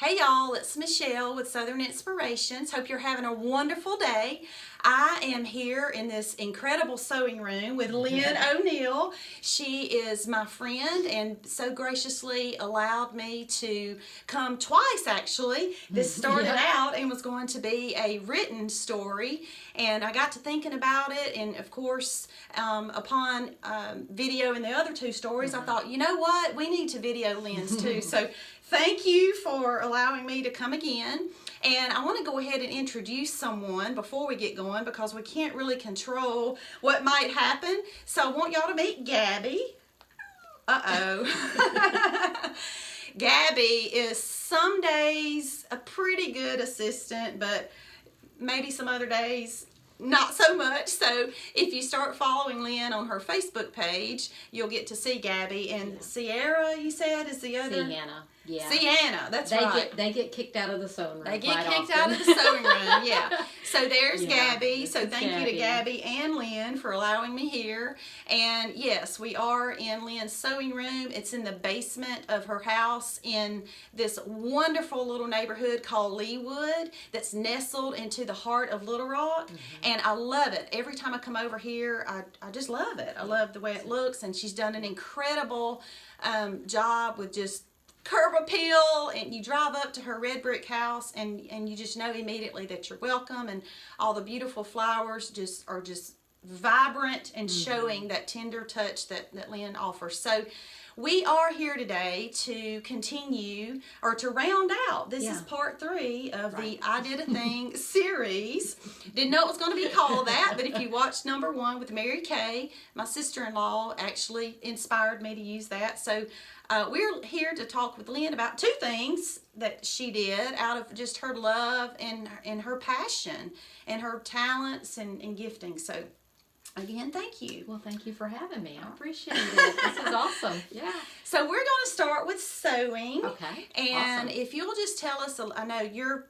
Hey y'all, it's Michelle with Southern Inspirations. Hope you're having a wonderful day. I am here in this incredible sewing room with Lynn O'Neill. She is my friend and so graciously allowed me to come twice actually. This started out and was going to be a written story, and I got to thinking about it, and of course upon videoing the other two stories I thought, you know what, we need to video Lynn's too. So thank you for allowing me to come again. And I want to go ahead and introduce someone before we get going because we can't really control what might happen. So I want y'all to meet Gabby. Gabby is some days a pretty good assistant, but maybe some other days not so much. So if you start following Lynn on her Facebook page, you'll get to see Gabby. And Sierra, you said, is the other? Sienna. Yeah. Sienna, that's right. They get kicked out of the sewing room. They get kicked out of the sewing room, yeah. So there's Gabby. So thank you to Gabby and Lynn for allowing me here. And yes, we are in Lynn's sewing room. It's in the basement of her house in this wonderful little neighborhood called Leawood that's nestled into the heart of Little Rock. And I love it. Every time I come over here, I just love it. I love the way it looks, and she's done an incredible job with just curb appeal, and you drive up to her red brick house and you just know immediately that you're welcome, and all the beautiful flowers are just vibrant and showing that tender touch that Lynn offers. So we are here today to continue or to round out. This is part 3 of the I Did a Thing series. Didn't know it was going to be called that, but if you watched number 1 with Mary Kay, my sister-in-law actually inspired me to use that. So we're here to talk with Lynn about 2 things that she did out of just her love and her passion and her talents and gifting. So again, thank you. Well, thank you for having me. I appreciate it. This is awesome. Yeah. So we're going to start with sewing. Okay. And if you'll just tell us, I know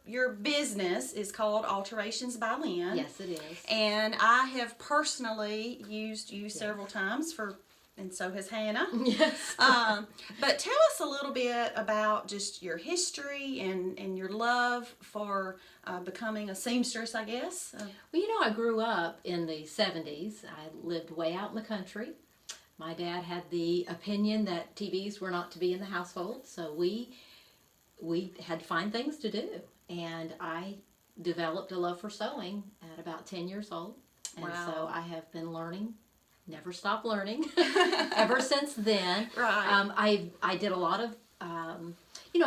your business is called Alterations by Lynn. Yes, it is. And I have personally used you several times and so has Hannah. Yes. But tell us a little bit about just your history and your love for becoming a seamstress, I guess. Well, I grew up in the 70s. I lived way out in the country. My dad had the opinion that TVs were not to be in the household, so we had to find things to do. And I developed a love for sewing at about 10 years old. And so I have been learning. Never stopped learning ever since then. Right. I did a lot of,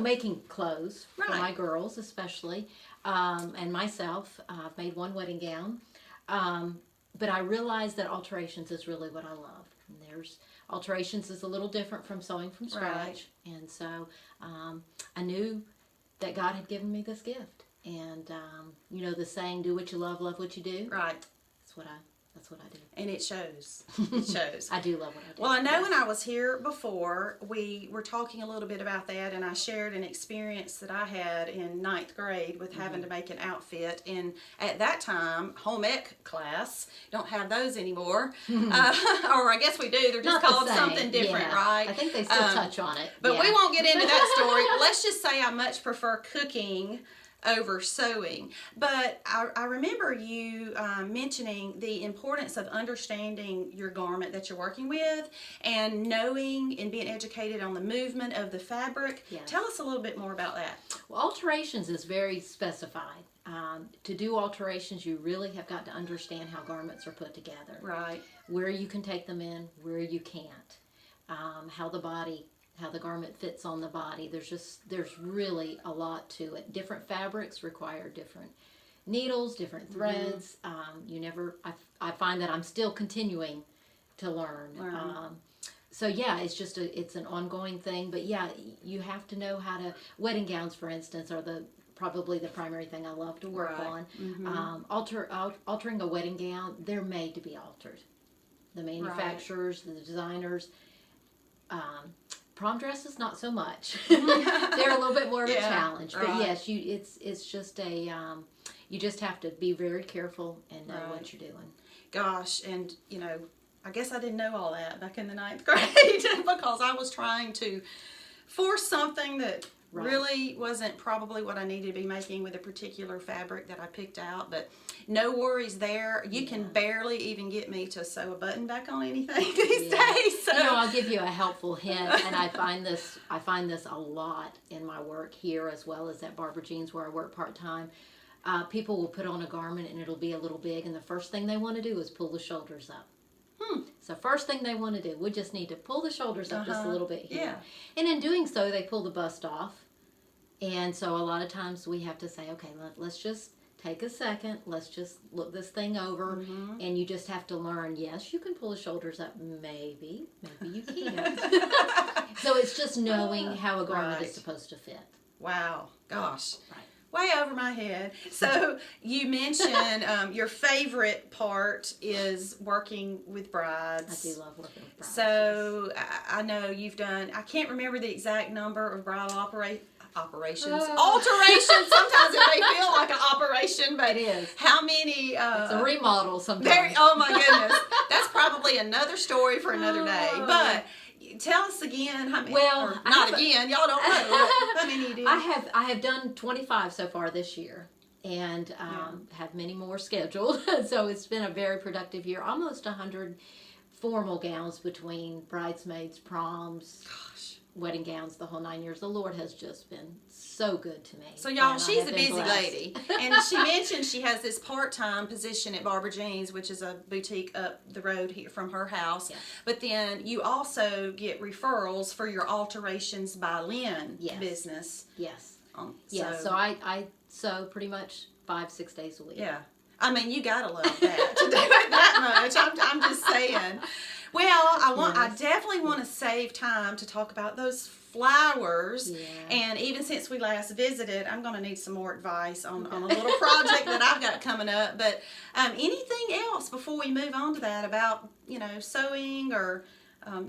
making clothes for my girls especially, and myself. I've made one wedding gown. But I realized that alterations is really what I love. And alterations is a little different from sewing from scratch. Right. And so I knew that God had given me this gift. And, the saying, do what you love what you do. Right. That's what I do. And it shows. It shows. I do love what I do. Well, I know when I was here before, we were talking a little bit about that, and I shared an experience that I had in 9th grade with having to make an outfit. And at that time, home ec class, don't have those anymore. Or I guess we do. They're just called something different, right? I think they still touch on it. But we won't get into that story. Let's just say I much prefer cooking over sewing. But I remember you mentioning the importance of understanding your garment that you're working with and knowing and being educated on the movement of the fabric. Yes. Tell us a little bit more about that. Well, alterations is very specified. To do alterations, you really have got to understand how garments are put together. Right. Where you can take them in, where you can't. How the garment fits on the body. There's really a lot to it. Different fabrics require different needles, different threads. I find that I'm still continuing to learn. So yeah, it's an ongoing thing. But yeah, you have to know how to. Wedding gowns, for instance, are probably the primary thing I love to work on. Altering a wedding gown, they're made to be altered. The manufacturers, the designers. Prom dresses, not so much. They're a little bit more of a challenge. But yes, it's just you just have to be very careful and know what you're doing. Gosh, and I guess I didn't know all that back in the 9th grade because I was trying to force something that Right. Really wasn't probably what I needed to be making with a particular fabric that I picked out, but no worries there. You can barely even get me to sew a button back on anything these days. So. I'll give you a helpful hint, and I find this a lot in my work here as well as at Barbara Jean's where I work part-time. People will put on a garment and it'll be a little big, and the first thing they want to do is pull the shoulders up. So first thing they want to do, we just need to pull the shoulders up just a little bit here. Yeah. And in doing so, they pull the bust off. And so a lot of times we have to say, okay, let's just take a second. Let's just look this thing over. And you just have to learn, yes, you can pull the shoulders up. Maybe you can't. So it's just knowing how a garment is supposed to fit. Wow. Gosh. Right. Way over my head. So you mentioned your favorite part is working with brides. I do love working with brides. So I know you've done, I can't remember the exact number of bridal alterations. Sometimes it may feel like an operation, but it is. How many? It's a remodel sometimes. Oh my goodness. That's probably another story for another day. But tell us again how many. Well, not again. Y'all don't know how many you do. I have done 25 so far this year, and have many more scheduled. So it's been a very productive year. Almost 100 formal gowns between bridesmaids, proms, wedding gowns, the whole 9 years. The Lord has just been so good to me. So y'all, she's a busy lady. And she mentioned she has this part-time position at Barbara Jean's, which is a boutique up the road here from her house. Yes. But then you also get referrals for your Alterations by Lynn business. Yes. So I sew pretty much 5-6 days a week. Yeah. I mean, you gotta love that to do it that much. I'm just saying. Well, I definitely want to save time to talk about those flowers. Yeah. And even since we last visited, I'm going to need some more advice on a little project that I've got coming up. But anything else before we move on to that about, sewing or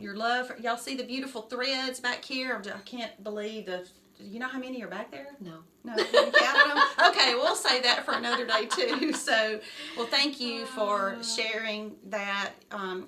your love? Y'all see the beautiful threads back here? I can't believe you know how many are back there? No. No, you counted them? Okay, we'll save that for another day too. So, well, thank you for sharing that.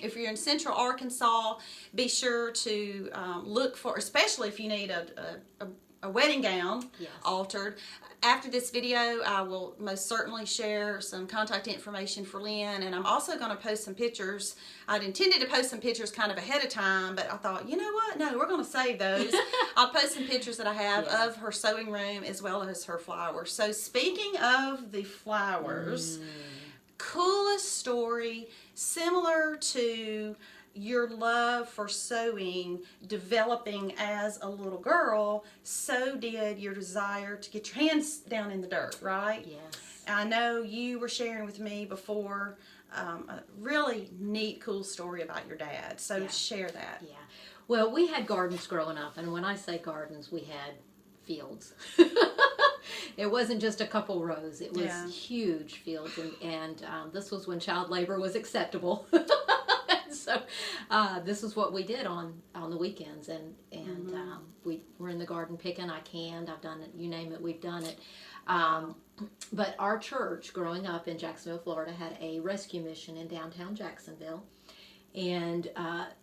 If you're in Central Arkansas, be sure to look for, especially if you need a wedding gown altered. After this video, I will most certainly share some contact information for Lynn, and I'm also going to post some pictures. I'd intended to post some pictures kind of ahead of time, but I thought, you know what? No, we're going to save those. I'll post some pictures that I have of her sewing room as well as her flowers. So speaking of the flowers, coolest story, similar to your love for sewing developing as a little girl, so did your desire to get your hands down in the dirt, right? Yes. I know you were sharing with me before a really neat, cool story about your dad. So share that. Yeah. Well, we had gardens growing up, and when I say gardens, we had fields. It wasn't just a couple rows. It was huge fields, and this was when child labor was acceptable. So this is what we did on the weekends, and we were in the garden picking. I canned. I've done it. You name it, we've done it. But our church, growing up in Jacksonville, Florida, had a rescue mission in downtown Jacksonville, and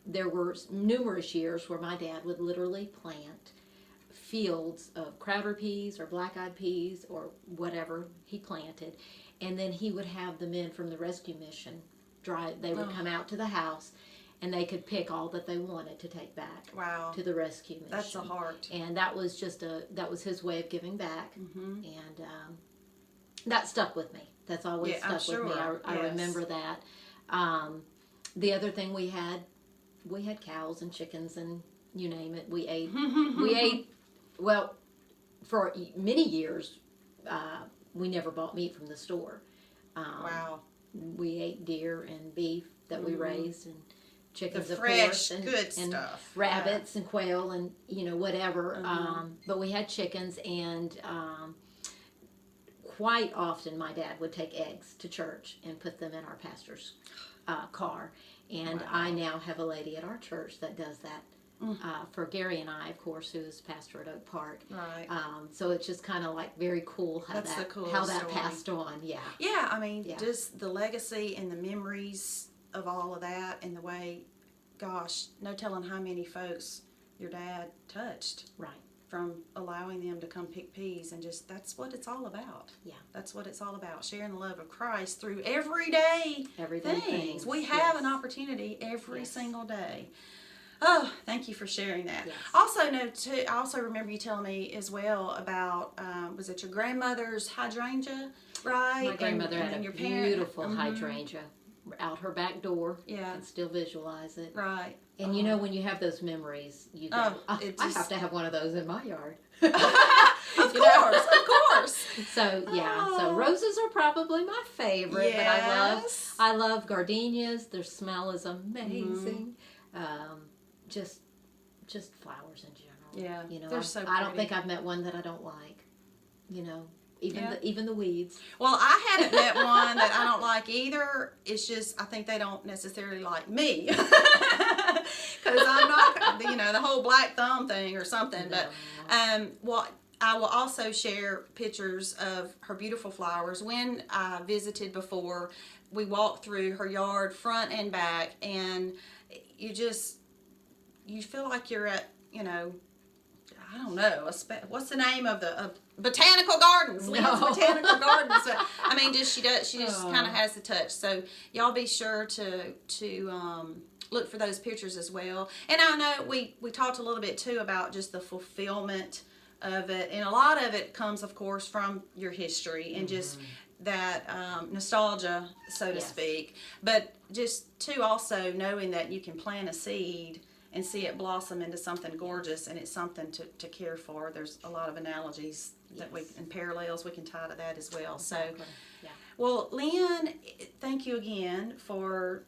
there were numerous years where my dad would literally plant fields of crowder peas or black-eyed peas or whatever he planted, and then he would have the men from the rescue mission they would come out to the house, and they could pick all that they wanted to take back to the rescue mission. That's a heart. And that was that was his way of giving back, and that stuck with me. That's always stuck with me. I remember that. The other thing we had cows and chickens and you name it. We ate. Well, for many years, we never bought meat from the store. We ate deer and beef that we raised, and chickens, the of fresh, course, and good stuff, rabbits and quail, and whatever. But we had chickens, and quite often my dad would take eggs to church and put them in our pastor's car. And I now have a lady at our church that does that. For Gary and I, of course, who is pastor at Oak Park. Right. So it's just kind of like very cool how that passed on. Yeah. Yeah, I mean, just the legacy and the memories of all of that, and the way, gosh, no telling how many folks your dad touched. Right. from allowing them to come pick peas, and just, that's what it's all about. Yeah. That's what it's all about, sharing the love of Christ through everyday things. We have an opportunity every single day. Oh, thank you for sharing that. Yes. I also remember you telling me as well about, was it your grandmother's hydrangea, right? My grandmother had a beautiful hydrangea out her back door. Yeah. I can still visualize it. Right. And you know, when you have those memories, you go, I have to have one of those in my yard. Of course. So so roses are probably my favorite, Yes. but I love gardenias. Their smell is amazing. Just flowers in general. Yeah, you know, they're so I don't pretty. think I've met one that I don't like. You know, even the weeds. Well, I haven't met one that I don't like either. It's just, I think they don't necessarily like me. Because I'm not, the whole black thumb thing or something. No. But, I will also share pictures of her beautiful flowers. When I visited before, we walked through her yard, front and back, and you feel like you're at, I don't know, what's the name of the botanical gardens? Lynn's botanical gardens. But, I mean, she just kind of has the touch. So y'all be sure to look for those pictures as well. And I know we talked a little bit too about just the fulfillment of it, and a lot of it comes, of course, from your history and just that nostalgia, so to speak. But just too, also knowing that you can plant a seed and see it blossom into something gorgeous, and it's something to care for. There's a lot of analogies and parallels we can tie to that as well. Exactly. So, well, Lynn, thank you again for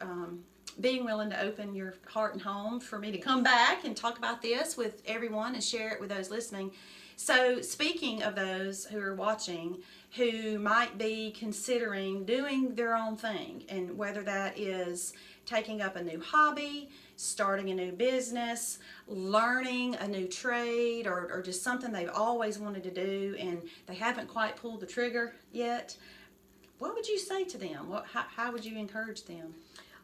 being willing to open your heart and home for me to come back and talk about this with everyone and share it with those listening. So, speaking of those who are watching, who might be considering doing their own thing, and whether that is taking up a new hobby, starting a new business, learning a new trade, or just something they've always wanted to do and they haven't quite pulled the trigger yet, what would you say to them? How would you encourage them?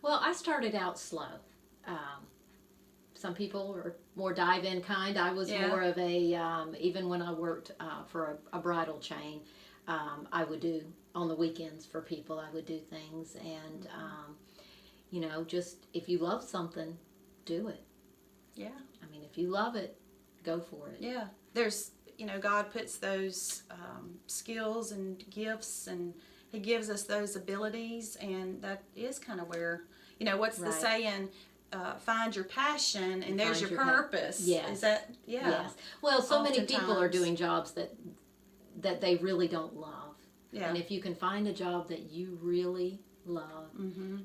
Well, I started out slow. Some people are more dive-in kind. I was more of a, even when I worked for a bridal chain, I would do, on the weekends for people, I would do things. And, just if you love something, do it. Yeah. I mean, if you love it, go for it. Yeah. There's, God puts those skills and gifts, and He gives us those abilities, and that is kind of where, what's the saying? Find your passion, and there's your purpose. Yes. Is that, Yes. Well, so many people are doing jobs that they really don't love. Yeah. And if you can find a job that you really love,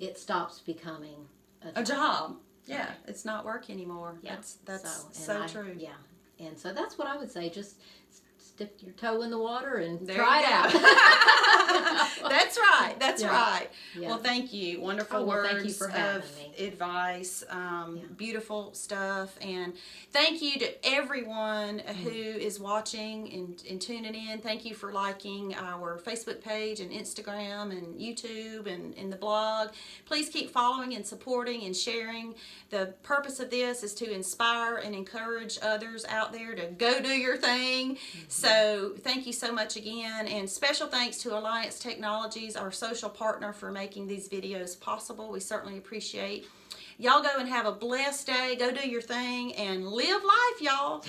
it stops becoming a job. Yeah. Right. It's not work anymore. Yeah. That's so true. Yeah. And so that's what I would say. Just dip your toe in the water and try it out. That's right. That's right. Yeah. Well, thank you. Wonderful words thank you for having me. Advice. Beautiful stuff. And thank you to everyone who is watching and tuning in. Thank you for liking our Facebook page and Instagram and YouTube and in the blog. Please keep following and supporting and sharing. The purpose of this is to inspire and encourage others out there to go do your thing. So thank you so much again, and special thanks to Alliance Technologies, our social partner, for making these videos possible. We certainly appreciate. Y'all go and have a blessed day. Go do your thing and live life, y'all.